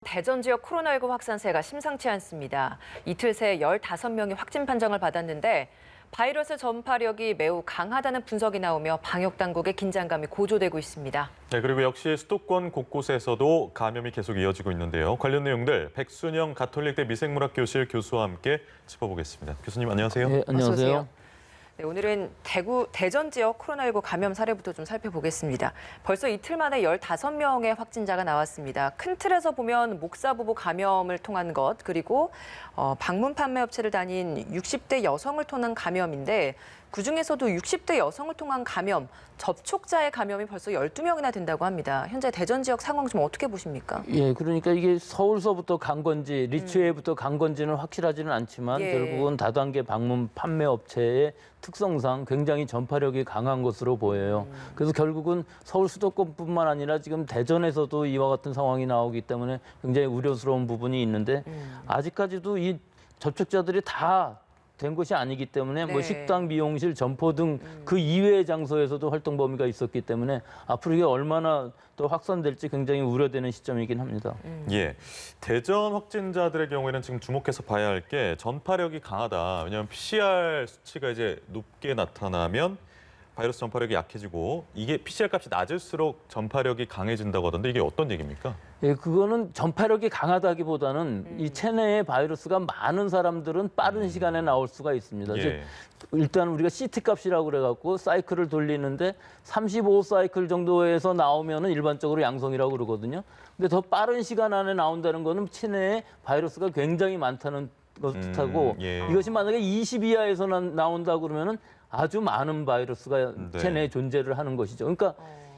대전 지역 코로나19 확산세가 심상치 않습니다. 이틀 새 15명이 확진 판정을 받았는데 바이러스 전파력이 매우 강하다는 분석이 나오며 방역 당국의 긴장감이 고조되고 있습니다. 네, 그리고 역시 수도권 곳곳에서도 감염이 계속 이어지고 있는데요. 관련 내용들 백순영 가톨릭대 미생물학교실 교수와 함께 짚어보겠습니다. 교수님 안녕하세요. 네, 안녕하세요. 네, 오늘은 대전 지역 코로나19 감염 사례부터 좀 살펴보겠습니다. 벌써 이틀 만에 15명의 확진자가 나왔습니다. 큰 틀에서 보면 목사 부부 감염을 통한 것, 그리고 방문 판매 업체를 다닌 60대 여성을 통한 감염인데 그중에서도 60대 여성을 통한 감염, 접촉자의 감염이 벌써 12명이나 된다고 합니다. 현재 대전 지역 상황 좀 어떻게 보십니까? 예, 그러니까 이게 서울서부터 간 건지 리추에부터 간 건지는 확실하지는 않지만 결국은 다단계 방문 판매 업체의 특성상 굉장히 전파력이 강한 것으로 보여요. 그래서 결국은 서울 수도권뿐만 아니라 지금 대전에서도 이와 같은 상황이 나오기 때문에 굉장히 우려스러운 부분이 있는데 아직까지도 이 접촉자들이 다 된 것이 아니기 때문에 뭐 식당, 미용실, 점포 등 그 이외의 장소에서도 활동 범위가 있었기 때문에 앞으로 이게 얼마나 또 확산될지 굉장히 우려되는 시점이긴 합니다. 예, 대전 확진자들의 경우에는 지금 주목해서 봐야 할 게 전파력이 강하다. 왜냐하면 PCR 수치가 이제 높게 나타나면 바이러스 전파력이 약해지고 이게 PCR 값이 낮을수록 전파력이 강해진다고 하던데 이게 어떤 얘기입니까? 예, 그거는 전파력이 강하다기보다는 이 체내에 바이러스가 많은 사람들은 빠른 시간에 나올 수가 있습니다. 예. 즉 일단 우리가 CT 값이라고 그래갖고 사이클을 돌리는데 35 사이클 정도에서 나오면은 일반적으로 양성이라고 그러거든요. 근데 더 빠른 시간 안에 나온다는 거는 체내에 바이러스가 굉장히 많다는 것을 뜻하고 이것이 만약에 20 이하에서 나온다 그러면은 아주 많은 바이러스가 체내에 존재를 하는 것이죠. 그러니까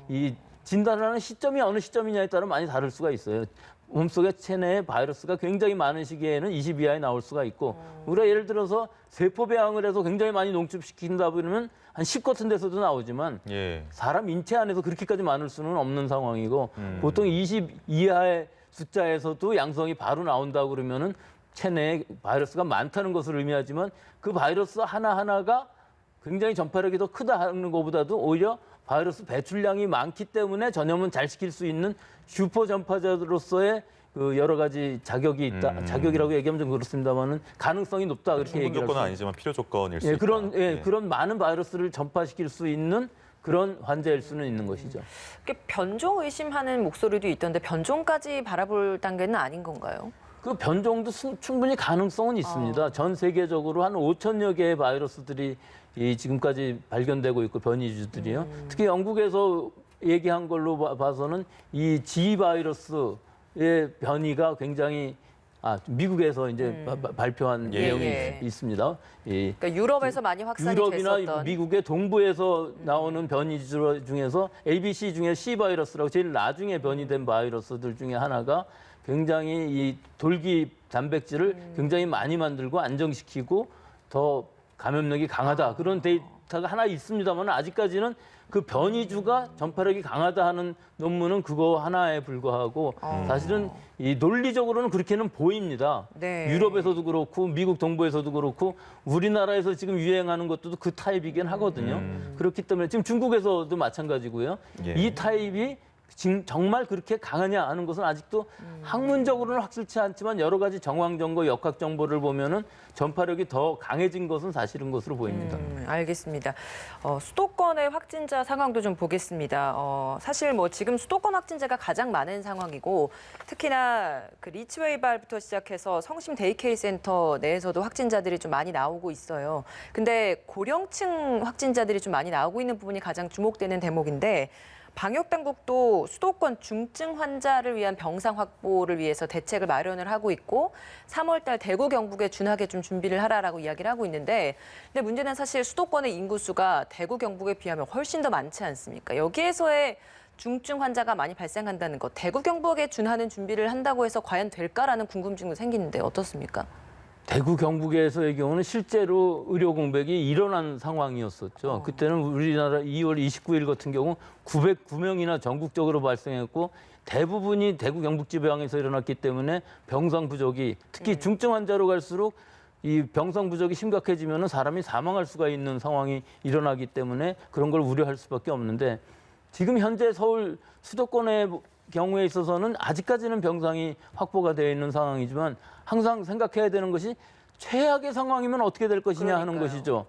이 진단하는 시점이 어느 시점이냐에 따라 많이 다를 수가 있어요. 몸속에 체내에 바이러스가 굉장히 많은 시기에는 20 이하에 나올 수가 있고 우리가 예를 들어서 세포 배양을 해서 굉장히 많이 농축시킨다 그러면 한 10 같은 데서도 나오지만 사람 인체 안에서 그렇게까지 많을 수는 없는 상황이고 보통 20 이하의 숫자에서도 양성이 바로 나온다고 그러면은 체내에 바이러스가 많다는 것을 의미하지만 그 바이러스 하나하나가 굉장히 전파력이 더 크다 하는 것보다도 오히려 바이러스 배출량이 많기 때문에 전염은 잘 시킬 수 있는 슈퍼 전파자로서의 그 여러 가지 자격이 있다. 자격이라고 얘기하면 좀 그렇습니다만은 가능성이 높다 그렇게 얘기할 수 있습니다. 조건은 아니지만 필요 조건일 수 있다. 그런 많은 바이러스를 전파시킬 수 있는 그런 환자일 수는 있는 것이죠. 변종 의심하는 목소리도 있던데 변종까지 바라볼 단계는 아닌 건가요? 그 변종도 충분히 가능성은 있습니다. 전 세계적으로 한 5천여 개의 바이러스들이 지금까지 발견되고 있고 변이주들이요. 특히 영국에서 얘기한 걸로 봐서는 이 G 바이러스의 변이가 굉장히 미국에서 이제 발표한 내용이 있습니다. 그러니까 유럽에서 많이 확산이 유럽이나 됐었던. 미국의 동부에서 나오는 변이주 중에서 ABC 중에 C 바이러스라고 제일 나중에 변이된 바이러스들 중에 하나가 굉장히 이 돌기 단백질을 굉장히 많이 만들고 안정시키고 더 감염력이 강하다. 그런 데이터가 하나 있습니다만 아직까지는 그 변이주가 전파력이 강하다 하는 논문은 그거 하나에 불과하고 사실은 이 논리적으로는 그렇게는 보입니다. 유럽에서도 그렇고 미국 동부에서도 그렇고 우리나라에서 지금 유행하는 것도 그 타입이긴 하거든요. 그렇기 때문에 지금 중국에서도 마찬가지고요. 이 타입이 정말 그렇게 강하냐 하는 것은 아직도 학문적으로는 확실치 않지만 여러 가지 정황 정보, 역학 정보를 보면은 전파력이 더 강해진 것은 사실인 것으로 보입니다. 알겠습니다. 수도권의 확진자 상황도 좀 보겠습니다. 사실 뭐 지금 수도권 확진자가 가장 많은 상황이고 특히나 그 리츠웨이발부터 시작해서 성심 데이케이 센터 내에서도 확진자들이 좀 많이 나오고 있어요. 근데 고령층 확진자들이 좀 많이 나오고 있는 부분이 가장 주목되는 대목인데 방역 당국도 수도권 중증 환자를 위한 병상 확보를 위해서 대책을 마련을 하고 있고 3월 달 대구 경북에 준하게 좀 준비를 하라라고 이야기를 하고 있는데 근데 문제는 사실 수도권의 인구수가 대구 경북에 비하면 훨씬 더 많지 않습니까? 여기에서의 중증 환자가 많이 발생한다는 것, 대구 경북에 준하는 준비를 한다고 해서 과연 될까라는 궁금증도 생기는데 어떻습니까? 대구 경북에서의 경우는 실제로 의료 공백이 일어난 상황이었었죠. 그때는 우리나라 2월 29일 같은 경우 909명이나 전국적으로 발생했고 대부분이 대구 경북 지방에서 일어났기 때문에 병상 부족이 특히 중증 환자로 갈수록 이 병상 부족이 심각해지면 사람이 사망할 수가 있는 상황이 일어나기 때문에 그런 걸 우려할 수밖에 없는데 지금 현재 서울 수도권에 경우에 있어서는 아직까지는 병상이 확보가 되어 있는 상황이지만 항상 생각해야 되는 것이 최악의 상황이면 어떻게 될 것이냐 하는 그러니까요. 것이죠.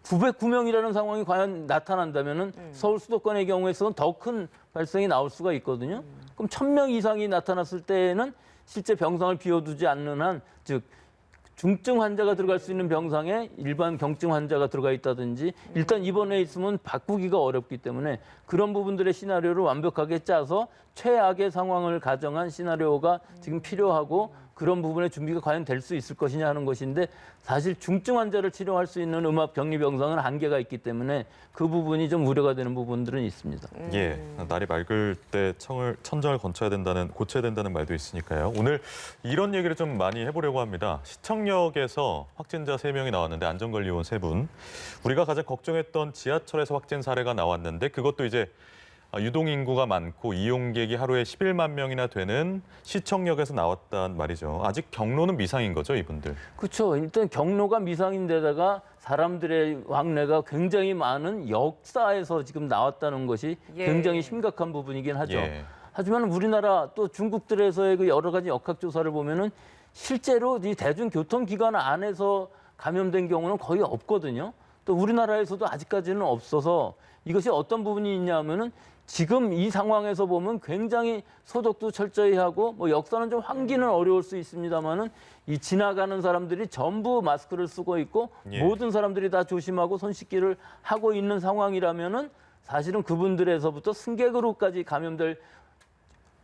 909명이라는 상황이 과연 나타난다면은 서울 수도권의 경우에서는 더 큰 발생이 나올 수가 있거든요. 그럼 1000명 이상이 나타났을 때에는 실제 병상을 비워두지 않는 한, 즉 중증 환자가 들어갈 수 있는 병상에 일반 경증 환자가 들어가 있다든지 일단 입원해 있으면 바꾸기가 어렵기 때문에 그런 부분들의 시나리오를 완벽하게 짜서 최악의 상황을 가정한 시나리오가 지금 필요하고 그런 부분의 준비가 과연 될 수 있을 것이냐 하는 것인데 사실 중증 환자를 치료할 수 있는 음압 격리 병상은 한계가 있기 때문에 그 부분이 좀 우려가 되는 부분들은 있습니다. 예, 날이 맑을 때 천정을 고쳐야 된다는 말도 있으니까요. 오늘 이런 얘기를 좀 많이 해보려고 합니다. 시청역에서 확진자 3명이 나왔는데 안전관리원 3분. 우리가 가장 걱정했던 지하철에서 확진 사례가 나왔는데 그것도 이제 유동인구가 많고 이용객이 하루에 11만 명이나 되는 시청역에서 나왔단 말이죠. 아직 경로는 미상인 거죠, 이분들? 그렇죠. 일단 경로가 미상인데다가 사람들의 왕래가 굉장히 많은 역사에서 지금 나왔다는 것이 예. 굉장히 심각한 부분이긴 하죠. 예. 하지만 우리나라 또 중국들에서의 그 여러 가지 역학조사를 보면은 실제로 이 대중교통기관 안에서 감염된 경우는 거의 없거든요. 또 우리나라에서도 아직까지는 없어서 이것이 어떤 부분이 있냐면은 지금 이 상황에서 보면 굉장히 소독도 철저히 하고 뭐 역사는 좀 환기는 어려울 수 있습니다만은 이 지나가는 사람들이 전부 마스크를 쓰고 있고 예. 모든 사람들이 다 조심하고 손 씻기를 하고 있는 상황이라면은 사실은 그분들에서부터 승객으로까지 감염될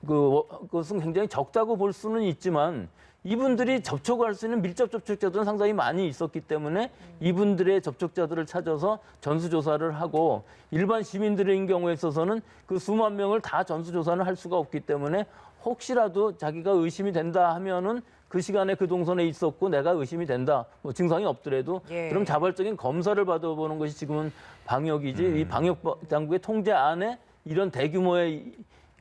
그것은 굉장히 적다고 볼 수는 있지만 이분들이 접촉할 수 있는 밀접 접촉자들은 상당히 많이 있었기 때문에 이분들의 접촉자들을 찾아서 전수조사를 하고 일반 시민들의 경우에 있어서는 그 수만 명을 다 전수조사를 할 수가 없기 때문에 혹시라도 자기가 의심이 된다 하면은 그 시간에 그 동선에 있었고 내가 의심이 된다. 뭐 증상이 없더라도 예. 그럼 자발적인 검사를 받아보는 것이 지금은 방역이지 이 방역 당국의 통제 안에 이런 대규모의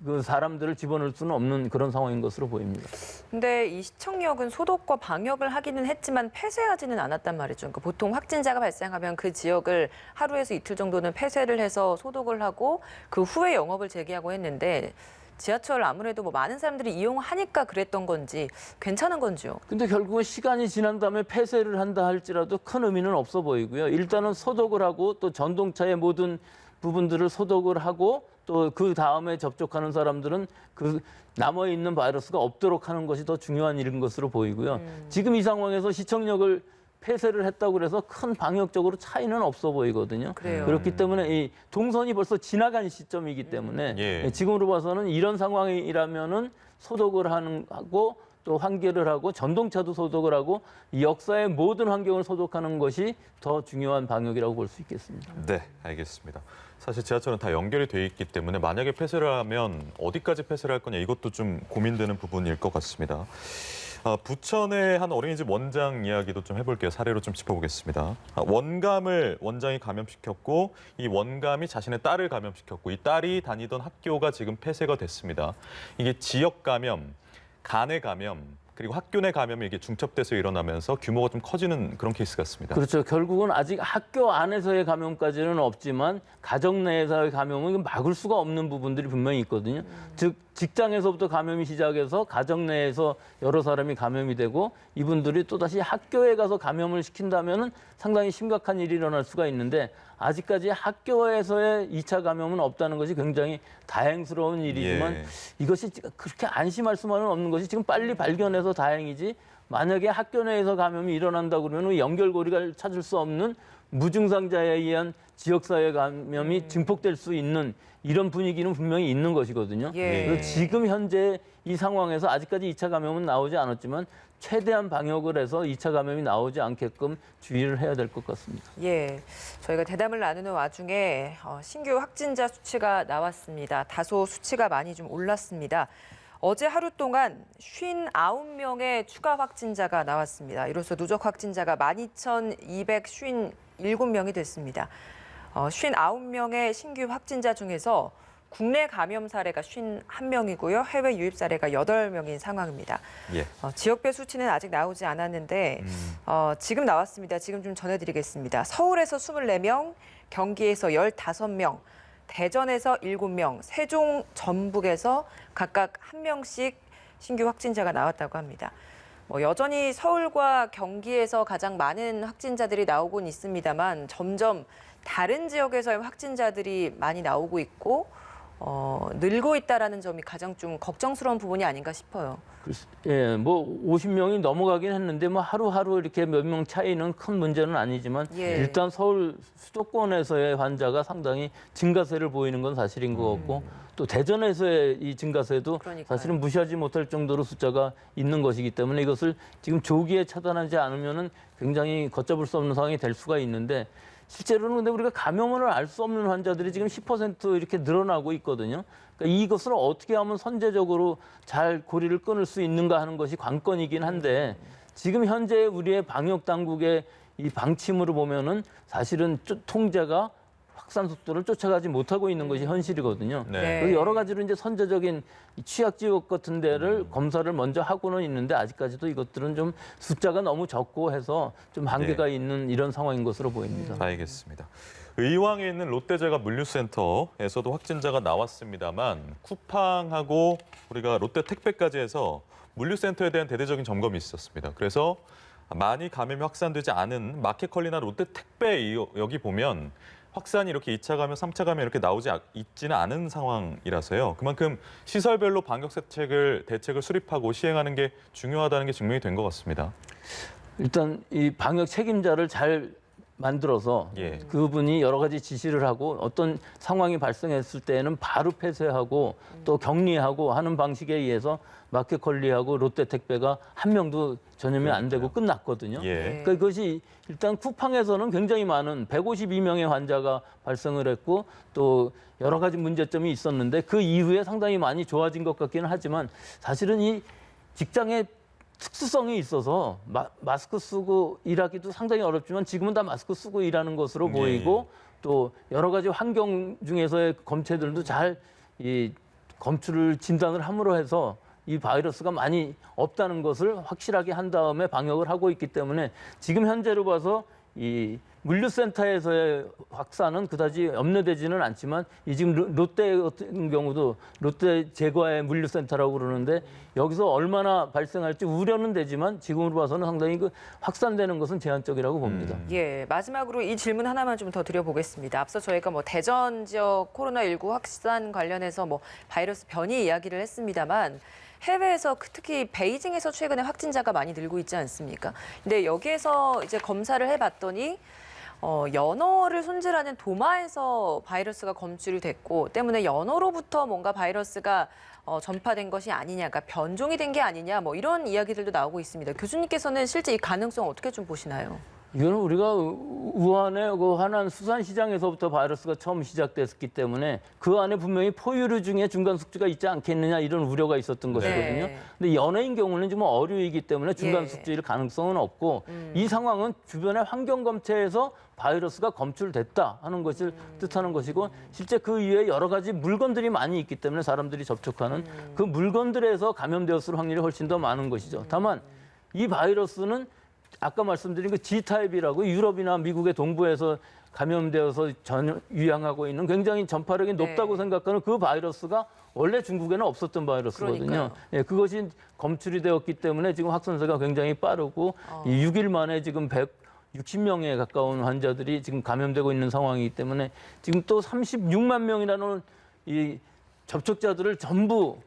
그 사람들을 집어넣을 수는 없는 그런 상황인 것으로 보입니다. 근데 이 시청역은 소독과 방역을 하기는 했지만 폐쇄하지는 않았단 말이죠. 그러니까 보통 확진자가 발생하면 그 지역을 하루에서 이틀 정도는 폐쇄를 해서 소독을 하고 그 후에 영업을 재개하고 했는데 지하철 아무래도 뭐 많은 사람들이 이용하니까 그랬던 건지 괜찮은 건지요? 근데 결국은 시간이 지난 다음에 폐쇄를 한다 할지라도 큰 의미는 없어 보이고요. 일단은 소독을 하고 또 전동차의 모든 부분들을 소독을 하고 또 그 다음에 접촉하는 사람들은 그 남아 있는 바이러스가 없도록 하는 것이 더 중요한 일인 것으로 보이고요. 지금 이 상황에서 시청역을 폐쇄를 했다고 그래서 큰 방역적으로 차이는 없어 보이거든요. 그래요. 그렇기 때문에 이 동선이 벌써 지나간 시점이기 때문에 예. 지금으로 봐서는 이런 상황이라면은 소독을 하고 또 환기를 하고 전동차도 소독을 하고 이 역사의 모든 환경을 소독하는 것이 더 중요한 방역이라고 볼 수 있겠습니다. 네, 알겠습니다. 사실 지하철은 다 연결이 돼 있기 때문에 만약에 폐쇄를 하면 어디까지 폐쇄를 할 거냐 이것도 좀 고민되는 부분일 것 같습니다. 부천의 한 어린이집 원장 이야기도 좀 해볼게요. 사례로 좀 짚어보겠습니다. 원감을 원장이 감염시켰고 이 원감이 자신의 딸을 감염시켰고 이 딸이 다니던 학교가 지금 폐쇄가 됐습니다. 이게 지역 감염, 간의 감염, 그리고 학교 내 감염이 이게 중첩돼서 일어나면서 규모가 좀 커지는 그런 케이스 같습니다. 그렇죠. 결국은 아직 학교 안에서의 감염까지는 없지만 가정 내에서의 감염은 막을 수가 없는 부분들이 분명히 있거든요. 즉 직장에서부터 감염이 시작해서 가정 내에서 여러 사람이 감염이 되고 이분들이 또다시 학교에 가서 감염을 시킨다면은 상당히 심각한 일이 일어날 수가 있는데 아직까지 학교에서의 2차 감염은 없다는 것이 굉장히 다행스러운 일이지만 예. 이것이 그렇게 안심할 수만은 없는 것이 지금 빨리 발견해서 다행이지 만약에 학교 내에서 감염이 일어난다 그러면 연결고리를 찾을 수 없는 무증상자에 의한 지역사회 감염이 증폭될 수 있는 이런 분위기는 분명히 있는 것이거든요. 예. 그래서 지금 현재 이 상황에서 아직까지 2차 감염은 나오지 않았지만 최대한 방역을 해서 2차 감염이 나오지 않게끔 주의를 해야 될 것 같습니다. 예, 저희가 대담을 나누는 와중에 신규 확진자 수치가 나왔습니다. 다소 수치가 많이 좀 올랐습니다. 어제 하루 동안 59명의 추가 확진자가 나왔습니다. 이로써 누적 확진자가 12,257명이 됐습니다. 59명의 신규 확진자 중에서 국내 감염 사례가 51명이고요. 해외 유입 사례가 8명인 상황입니다. 예. 지역별 수치는 아직 나오지 않았는데 지금 나왔습니다. 지금 좀 전해드리겠습니다. 서울에서 24명, 경기에서 15명, 대전에서 7명, 세종, 전북에서 각각 1명씩 신규 확진자가 나왔다고 합니다. 여전히 서울과 경기에서 가장 많은 확진자들이 나오곤 있습니다만 점점 다른 지역에서의 확진자들이 많이 나오고 있고 늘고 있다라는 점이 가장 좀 걱정스러운 부분이 아닌가 싶어요. 예, 뭐 50명이 넘어가긴 했는데 뭐 하루하루 이렇게 몇 명 차이는 큰 문제는 아니지만 예. 일단 서울 수도권에서의 환자가 상당히 증가세를 보이는 건 사실인 것 같고 또 대전에서의 이 증가세도 그러니까요. 사실은 무시하지 못할 정도로 숫자가 있는 것이기 때문에 이것을 지금 조기에 차단하지 않으면은 굉장히 걷잡을 수 없는 상황이 될 수가 있는데 실제로는 근데 우리가 감염을 알 수 없는 환자들이 지금 10% 이렇게 늘어나고 있거든요. 그러니까 이것을 어떻게 하면 선제적으로 잘 고리를 끊을 수 있는가 하는 것이 관건이긴 한데 지금 현재 우리의 방역 당국의 이 방침으로 보면은 사실은 통제가 확산 속도를 쫓아가지 못하고 있는 것이 현실이거든요. 네. 그래서 여러 가지로 이제 선제적인 취약 지역 같은 데를 검사를 먼저 하고는 있는데 아직까지도 이것들은 좀 숫자가 너무 적고 해서 좀 한계가 있는 이런 상황인 것으로 보입니다. 알겠습니다. 의왕에 있는 롯데제과 물류센터에서도 확진자가 나왔습니다만 쿠팡하고 우리가 롯데 택배까지 해서 물류센터에 대한 대대적인 점검이 있었습니다. 그래서 많이 감염이 확산되지 않은 마켓컬리나 롯데 택배 여기 보면 확산이 이렇게 2차 감염, 3차 감염 이렇게 나오지 있지는 않은 상황이라서요. 그만큼 시설별로 방역 대책을 수립하고 시행하는 게 중요하다는 게 증명이 된 것 같습니다. 일단 이 방역 책임자를 잘 만들어서 예. 그분이 여러 가지 지시를 하고 어떤 상황이 발생했을 때는 바로 폐쇄하고 또 격리하고 하는 방식에 의해서 마켓컬리하고 롯데택배가 한 명도 전염이 안 되고 끝났거든요. 예. 그러니까 이것이 일단 쿠팡에서는 굉장히 많은 152명의 환자가 발생을 했고 또 여러 가지 문제점이 있었는데 그 이후에 상당히 많이 좋아진 것 같기는 하지만 사실은 이 직장의 특수성이 있어서 마스크 쓰고 일하기도 상당히 어렵지만 지금은 다 마스크 쓰고 일하는 것으로 보이고 또 여러 가지 환경 중에서의 검체들도 잘 이 검출을 진단을 함으로 해서 이 바이러스가 많이 없다는 것을 확실하게 한 다음에 방역을 하고 있기 때문에 지금 현재로 봐서 이 물류센터에서의 확산은 그다지 염려되지는 않지만 이 지금 롯데 같은 경우도 롯데 제과의 물류센터라고 그러는데 여기서 얼마나 발생할지 우려는 되지만 지금으로 봐서는 상당히 그 확산되는 것은 제한적이라고 봅니다. 예, 마지막으로 이 질문 하나만 좀 더 드려보겠습니다. 앞서 저희가 대전 지역 코로나19 확산 관련해서 바이러스 변이 이야기를 했습니다만 해외에서 특히 베이징에서 최근에 확진자가 많이 늘고 있지 않습니까? 근데 여기에서 이제 검사를 해봤더니 연어를 손질하는 도마에서 바이러스가 검출이 됐고 때문에 연어로부터 뭔가 바이러스가 전파된 것이 아니냐, 그러니까 변종이 된 게 아니냐, 이런 이야기들도 나오고 있습니다. 교수님께서는 실제 이 가능성 어떻게 좀 보시나요? 이거는 우리가 우한의 그 하난 수산시장에서부터 바이러스가 처음 시작됐기 때문에 그 안에 분명히 포유류 중에 중간 숙주가 있지 않겠느냐 이런 우려가 있었던 것이거든요. 근데 연어인 경우는 좀 어류이기 때문에 중간 숙주일 가능성은 없고 이 상황은 주변의 환경검체에서 바이러스가 검출됐다 하는 것을 뜻하는 것이고 실제 그 이외에 여러 가지 물건들이 많이 있기 때문에 사람들이 접촉하는 그 물건들에서 감염되었을 확률이 훨씬 더 많은 것이죠. 다만 이 바이러스는 아까 말씀드린 그 G타입이라고 유럽이나 미국의 동부에서 감염되어서 유행하고 있는 굉장히 전파력이 높다고 생각하는 그 바이러스가 원래 중국에는 없었던 바이러스거든요. 예, 그것이 검출이 되었기 때문에 지금 확산세가 굉장히 빠르고 이 6일 만에 지금 160명에 가까운 환자들이 지금 감염되고 있는 상황이기 때문에 지금 또 36만 명이라는 이 접촉자들을 전부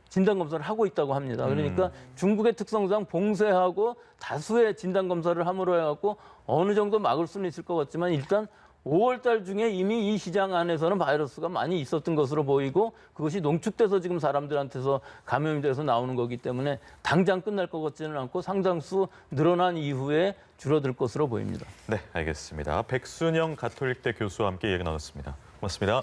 진단검사를 하고 있다고 합니다. 그러니까 중국의 특성상 봉쇄하고 다수의 진단검사를 함으로 해갖고 어느 정도 막을 수는 있을 것 같지만 일단 5월 달 중에 이미 이 시장 안에서는 바이러스가 많이 있었던 것으로 보이고 그것이 농축돼서 지금 사람들한테서 감염이 돼서 나오는 거기 때문에 당장 끝날 것 같지는 않고 상당수 늘어난 이후에 줄어들 것으로 보입니다. 네, 알겠습니다. 백순영 가톨릭대 교수와 함께 얘기 나눴습니다. 고맙습니다.